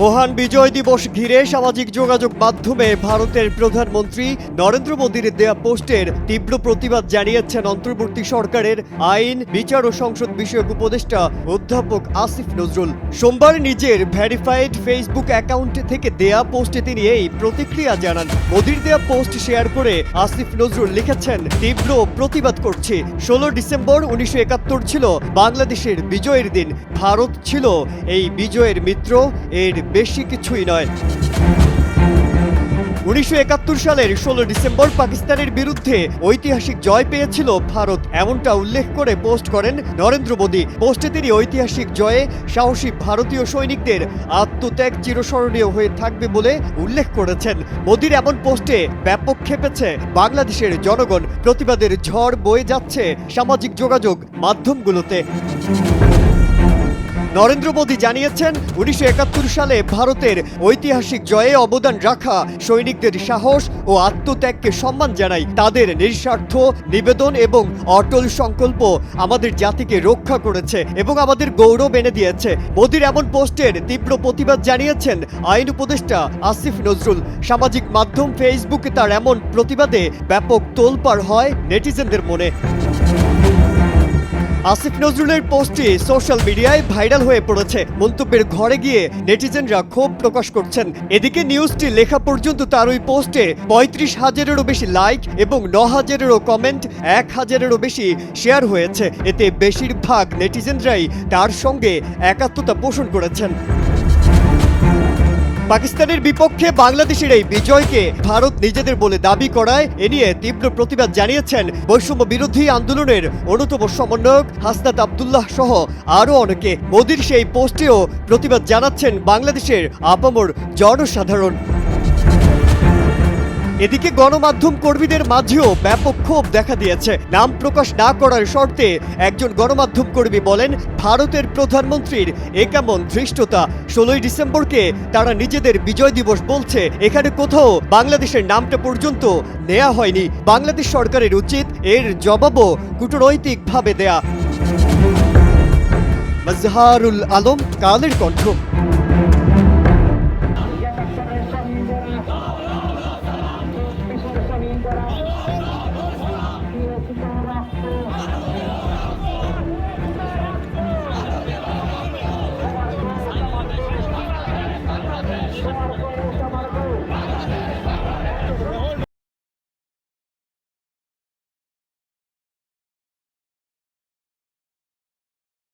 মহান বিজয় দিবস ঘিরে সামাজিক যোগাযোগ মাধ্যমে ভারতের প্রধানমন্ত্রী নরেন্দ্র মোদীর দেয়া পোস্টের তীব্র প্রতিবাদ জানিয়েছেন অন্তর্বর্তী সরকারের আইন, বিচার ও সংসদ বিষয়ক উপদেষ্টা অধ্যাপক আসিফ নজরুল। সোমবার নিজের ভেরিফাইড ফেসবুক অ্যাকাউন্ট থেকে দেয়া পোস্টে তিনি এই প্রতিক্রিয়া জানান। মোদীর দেয়া পোস্ট শেয়ার করে আসিফ নজরুল লিখেছেন, তীব্র প্রতিবাদ করছি। 16 ডিসেম্বর 1971 ছিল বাংলাদেশের বিজয়ের দিন। ভারত ছিল এই বিজয়ের মিত্র, এর বেশি কিছুই নয়। 1971 সালের 16 ডিসেম্বর পাকিস্তানের বিরুদ্ধে ঐতিহাসিক জয় পেয়েছিল ভারত, এমনটা উল্লেখ করে পোস্ট করেন নরেন্দ্র মোদী। পোস্টে তিনি ঐতিহাসিক জয়ে সাহসী ভারতীয় সৈনিকদের আত্মত্যাগ চিরস্মরণীয় হয়ে থাকবে বলে উল্লেখ করেছেন। মোদীর এমন পোস্টে ব্যাপক ক্ষেপেছে বাংলাদেশের জনগণ। প্রতিবাদের ঝড় বয়ে যাচ্ছে সামাজিক যোগাযোগ মাধ্যমগুলোতে। নরেন্দ্র মোদী জানিয়েছেন, 1971 সালে ভারতের ঐতিহাসিক জয়ে অবদান রাখা সৈনিকদের সাহস ও আত্মত্যাগকে সম্মান জানাই। তাদের নিঃস্বার্থ নিবেদন এবং অটল সংকল্প আমাদের জাতিকে রক্ষা করেছে এবং আমাদের গৌরব এনে দিয়েছে। মোদীর এমন পোস্টের তীব্র প্রতিবাদ জানিয়েছেন আইন উপদেষ্টা আসিফ নজরুল। সামাজিক মাধ্যম ফেসবুকে তার এমন প্রতিবাদে ব্যাপক তোলপাড় হয় নেটিজেনদের মনে। আসিফ নজরুলের পোস্টটি সোশ্যাল মিডিয়ায় ভাইরাল হয়ে পড়েছে। মন্তব্যের ঘরে গিয়ে নেটিজেনরা ক্ষোভ প্রকাশ করছেন। এদিকে নিউজটি লেখা পর্যন্ত তার ওই পোস্টে 35,000-এরও বেশি লাইক এবং 9,000-এরও কমেন্ট, 1,000-এরও বেশি শেয়ার হয়েছে। এতে বেশিরভাগ নেটিজেনরাই তার সঙ্গে একাত্মতা পোষণ করেছেন। পাকিস্তানের বিপক্ষে বাংলাদেশের এই বিজয়কে ভারত নিজেদের বলে দাবি করায় এ নিয়ে তীব্র প্রতিবাদ জানিয়েছেন বৈষম্য বিরোধী আন্দোলনের অন্যতম সমন্বয়ক হাসনাত আব্দুল্লাহ সহ আরও অনেকে। মোদীর সেই পোস্টেও প্রতিবাদ জানাচ্ছেন বাংলাদেশের আপামর জনসাধারণ। এদিকে গণমাধ্যম কর্মীদের মাঝেও ব্যাপক ক্ষোভ দেখা দিয়েছে। নাম প্রকাশ না করার শর্তে একজন গণমাধ্যম কর্মী বলেন, ভারতের প্রধানমন্ত্রীর এ কেমন ধৃষ্টতা। 16 ডিসেম্বরকে তারা নিজেদের বিজয় দিবস বলছে, এখানে কোথাও বাংলাদেশের নামটা পর্যন্ত নেওয়া হয়নি। বাংলাদেশ সরকারের উচিত এর জবাবও কূটনৈতিকভাবে দেয়া। মাজহারুল আলম, কালের কণ্ঠ।